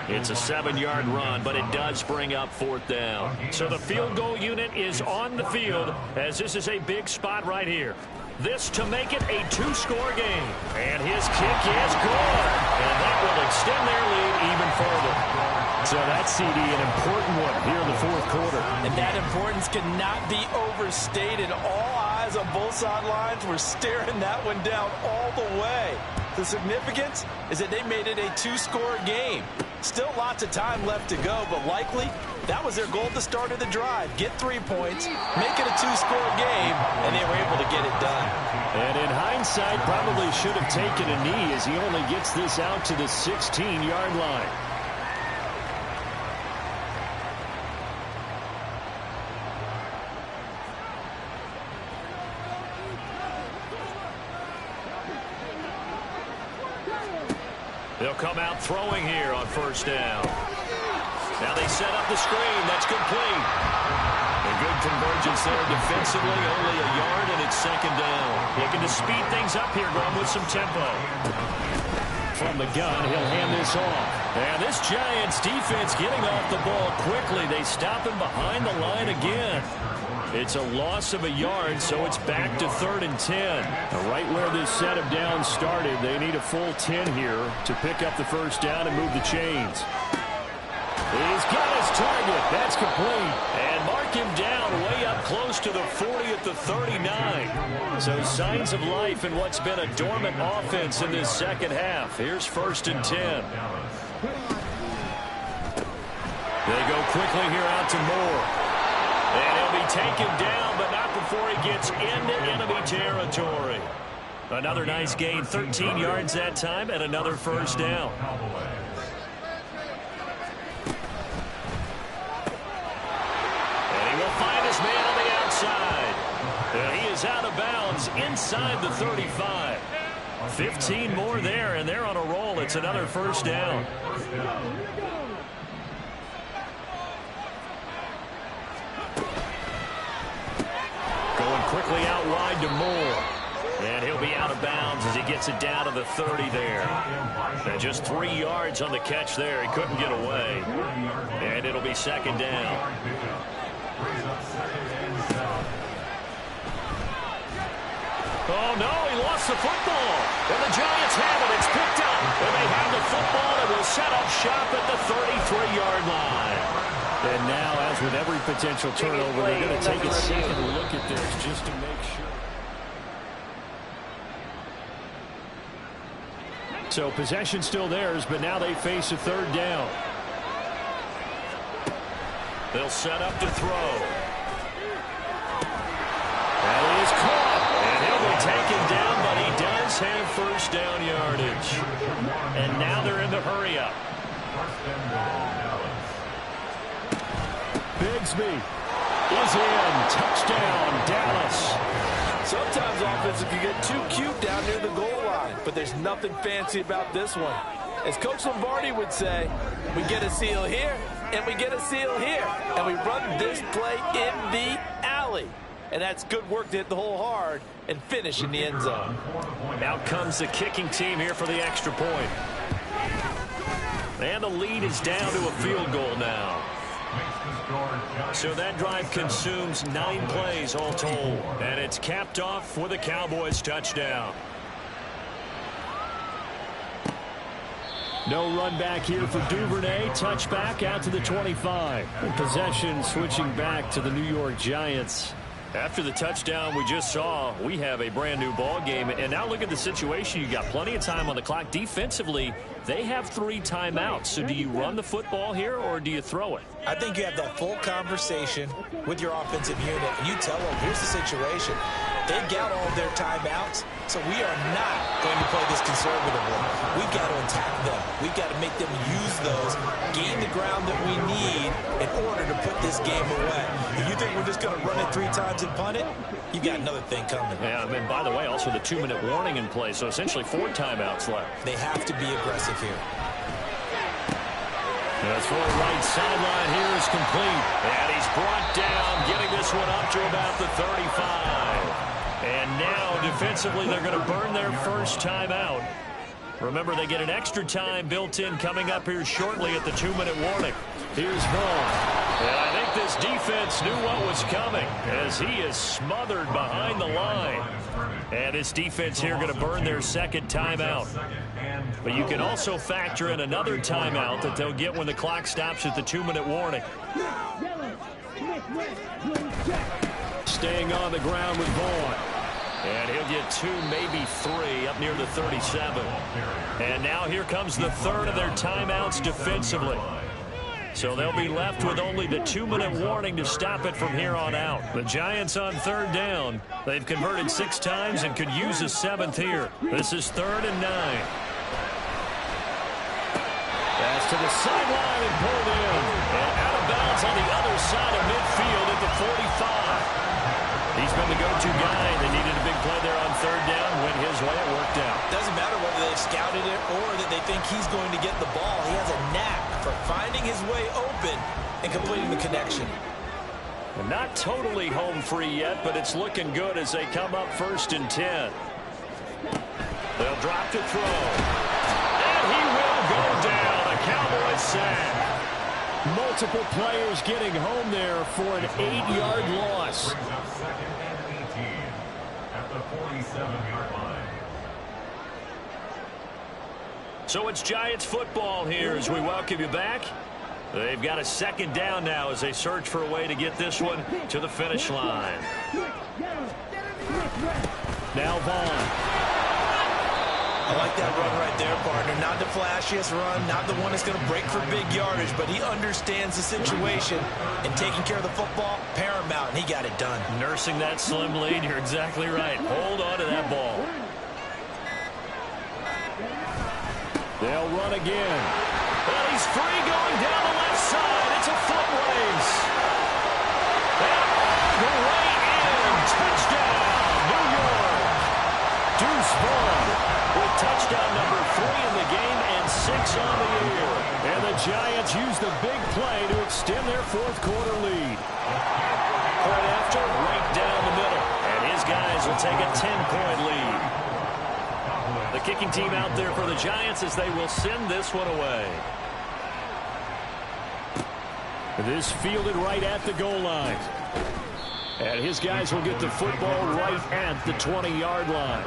It's a 7-yard run, but it does bring up 4th down. So the field goal unit is on the field as this is a big spot right here. This to make it a 2-score game. And his kick is good. And that will extend their lead even further. So that's, CD, an important one here in the 4th quarter. And that importance cannot be overstated. All eyes on both sidelines were staring that one down all the way. The significance is that they made it a 2-score game. Still lots of time left to go, but likely that was their goal at the start of the drive. Get 3 points, make it a 2-score game, and they were able to get it done. And in hindsight, probably should have taken a knee as he only gets this out to the 16-yard line. They'll come out throwing here on 1st down. Now they set up the screen. That's complete. A good convergence there defensively. Only a yard, and it's 2nd down. Looking to speed things up here, going with some tempo. From the gun, he'll hand this off. And this Giants defense getting off the ball quickly. They stop him behind the line again. It's a loss of a yard, so it's back to 3rd and 10. Right where this set of downs started, they need a full 10 here to pick up the 1st down and move the chains. He's got his target. That's complete. And mark him down way up close to the 40 at the 39. So signs of life in what's been a dormant offense in this 2nd half. Here's 1st and 10. They go quickly here out to Moore. And he'll be taken down, but not before he gets into enemy territory. Another nice gain, 13 yards that time, and another 1st down. And he will find his man on the outside. And he is out of bounds inside the 35. 15 more there, and they're on a roll. It's another 1st down. Going quickly out wide to Moore. And he'll be out of bounds as he gets it down to the 30 there. And just 3 yards on the catch there. He couldn't get away. And it'll be 2nd down. Oh, no, he lost the football. And the Giants have it. It's picked up. And they have the football and will set up shop at the 33-yard line. And now, as with every potential turnover, they're going to take a second look at this just to make sure. So possession still theirs, but now they face a third down. They'll set up to throw. And he is caught. And he'll be taken down, but he does have first down yardage. And now they're in the hurry-up. Bigsby is in. Touchdown, Dallas. Sometimes offenses can get too cute down near the goal line, but there's nothing fancy about this one. As Coach Lombardi would say, we get a seal here, and we get a seal here, and we run this play in the alley. And that's good work to hit the hole hard and finish in the end zone. Out comes the kicking team here for the extra point. And the lead is down to a field goal now. So that drive consumes 9 plays all told. And it's capped off with a Cowboys touchdown. No run back here for Duvernay. Touchback out to the 25. And possession switching back to the New York Giants. After the touchdown we just saw, we have a brand new ball game. And now look at the situation. You got plenty of time on the clock. Defensively, they have 3 timeouts. So do you run the football here or do you throw it? I think you have that full conversation with your offensive unit, and you tell them, here's the situation. They've got all of their timeouts, so we are not going to play this conservatively. We've got to attack them. We've got to make them use those, gain the ground that we need in order to put this game away. If you think we're just going to run it 3 times and punt it, you've got another thing coming. Yeah, and by the way, also the 2-minute warning in play, so essentially 4 timeouts left. They have to be aggressive here. That's for the right sideline here is complete. And he's brought down, getting this one up to about the 35. And now, defensively, they're going to burn their first timeout. Remember, they get an extra time built in coming up here shortly at the 2-minute warning. Here's Vaughn. And I think this defense knew what was coming as he is smothered behind the line. And this defense here going to burn their second timeout. But you can also factor in another timeout that they'll get when the clock stops at the 2-minute warning. Staying on the ground with Vaughn. And he'll get 2, maybe 3 up near the 37. And now here comes the third of their timeouts defensively. So they'll be left with only the 2-minute warning to stop it from here on out. The Giants on third down. They've converted 6 times and could use a 7th here. This is 3rd and 9. Pass to the sideline and pulled in. And out of bounds on the other side of midfield at the 45. He's been the go-to guy. They needed a big play there on third down. Went his way. It worked out. Doesn't matter whether they've scouted it or that they think he's going to get the ball. He has a knack for finding his way open and completing the connection. And not totally home free yet, but it's looking good as they come up 1st and 10. They'll drop to throw. And he will go down. A Cowboys sack. Multiple players getting home there for an 8-yard loss. At the 47-yard line. So it's Giants football here as we welcome you back. They've got a 2nd down now as they search for a way to get this one to the finish line. Now Vaughn. I like that run right there, partner. Not the flashiest run, not the one that's going to break for big yardage, but he understands the situation, and taking care of the football, paramount, and he got it done. Nursing that slim lead, you're exactly right. Hold on to that ball. They'll run again. Well, he's free going down the left side. It's a foot race. And all the way in. Touchdown, New York. Deuce Vaughn with touchdown number 3 in the game and 6 on the year. And the Giants use the big play to extend their 4th quarter lead. Point after, right down the middle. And his guys will take a 10-point lead. The kicking team out there for the Giants as they will send this one away. This fielded right at the goal line. And his guys will get the football right at the 20-yard line.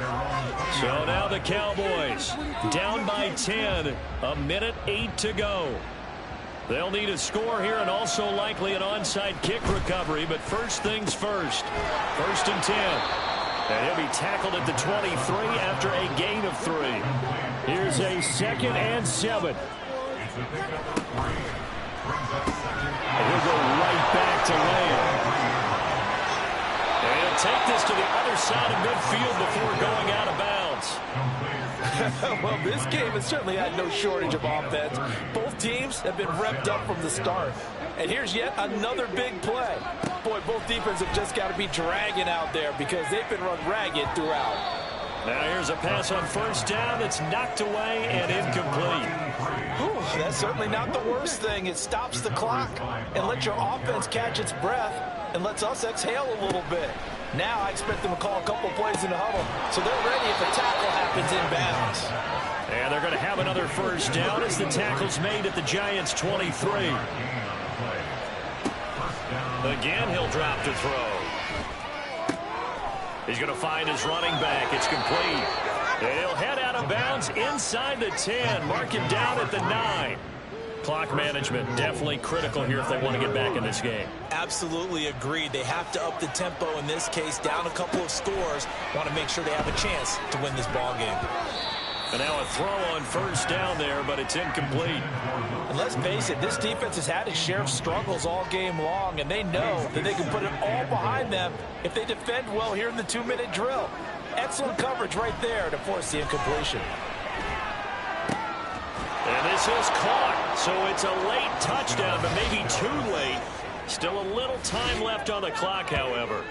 So now the Cowboys down by 10, a minute 8 to go. They'll need a score here and also likely an onside kick recovery, but first things first. 1st and 10. And he'll be tackled at the 23 after a gain of 3. Here's a 2nd and 7. And he'll go right back to Lamb. And he'll take this to the other side of midfield before going out of bounds. Well, this game has certainly had no shortage of offense. Both teams have been revved up from the start. And here's yet another big play. Boy, both defenses have just got to be dragging out there because they've been run ragged throughout. Now here's a pass on 1st down. It's knocked away and incomplete. Whew, that's certainly not the worst thing. It stops the clock and lets your offense catch its breath and lets us exhale a little bit. Now I expect them to call a couple plays in the huddle, so they're ready if a tackle happens inbounds. And they're going to have another 1st down as the tackle's made at the Giants' 23. Again, he'll drop to throw. He's going to find his running back. It's complete. And he'll head out of bounds inside the 10. Mark him down at the 9. Clock management definitely critical here if they want to get back in this game. Absolutely agreed. They have to up the tempo in this case, down a couple of scores. Want to make sure they have a chance to win this ball game. And now a throw on 1st down there, but it's incomplete. And let's face it, this defense has had its share of struggles all game long, and they know that they can put it all behind them if they defend well here in the 2-minute drill. Excellent coverage right there to force the incompletion. And this is caught, so it's a late touchdown, but maybe too late. Still a little time left on the clock, however.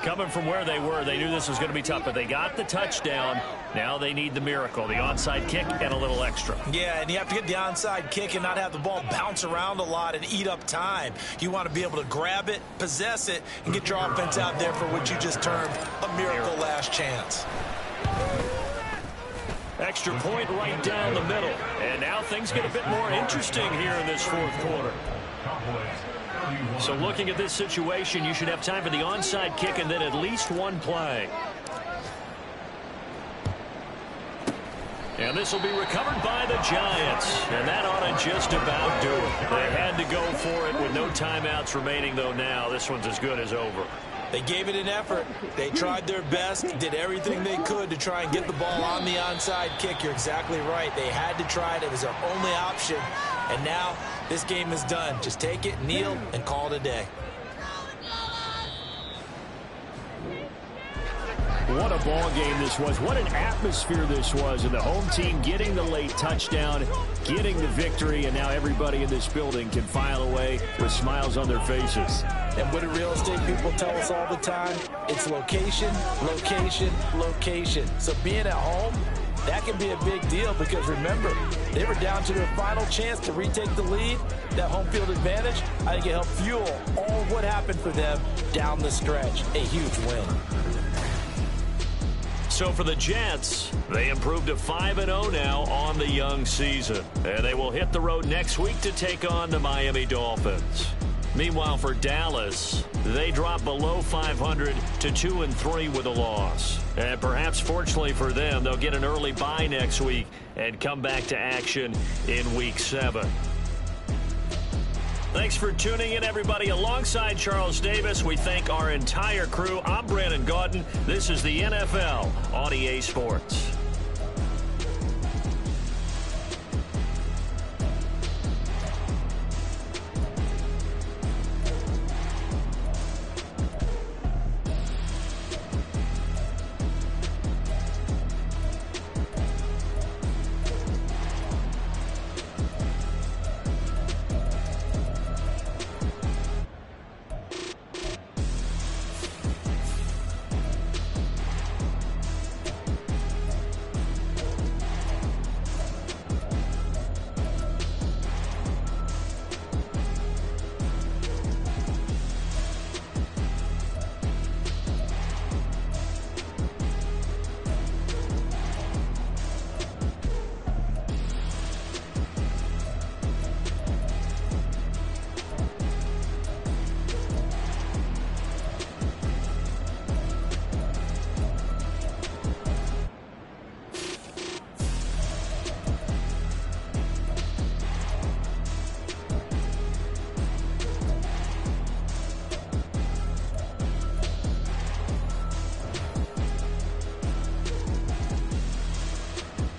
Coming from where they were, they knew this was going to be tough, but they got the touchdown. Now they need the miracle, the onside kick and a little extra. Yeah, and you have to get the onside kick and not have the ball bounce around a lot and eat up time. You want to be able to grab it, possess it, and get your offense out there for what you just termed a miracle last chance. Extra point right down the middle. And now things get a bit more interesting here in this 4th quarter. So looking at this situation, you should have time for the onside kick and then at least one play. And this will be recovered by the Giants. And that ought to just about do it. They had to go for it with no timeouts remaining, though now. This one's as good as over. They gave it an effort. They tried their best, did everything they could to try and get the ball on the onside kick. You're exactly right. They had to try it. It was their only option. And now this game is done. Just take it, kneel, and call it a day. What a ball game this was. What an atmosphere this was. And the home team getting the late touchdown, getting the victory, and now everybody in this building can file away with smiles on their faces. And what do real estate people tell us all the time? It's location, location, location. So being at home, that can be a big deal because remember, they were down to their final chance to retake the lead. That home field advantage, I think it helped fuel all what happened for them down the stretch. A huge win. So for the Jets, they improved to 5-0 now on the young season. And they will hit the road next week to take on the Miami Dolphins. Meanwhile, for Dallas, they dropped below 500 to 2-3 with a loss. And perhaps fortunately for them, they'll get an early bye next week and come back to action in Week 7. Thanks for tuning in, everybody. Alongside Charles Davis, we thank our entire crew. I'm Brandon Gaudin. This is the NFL on EA Sports.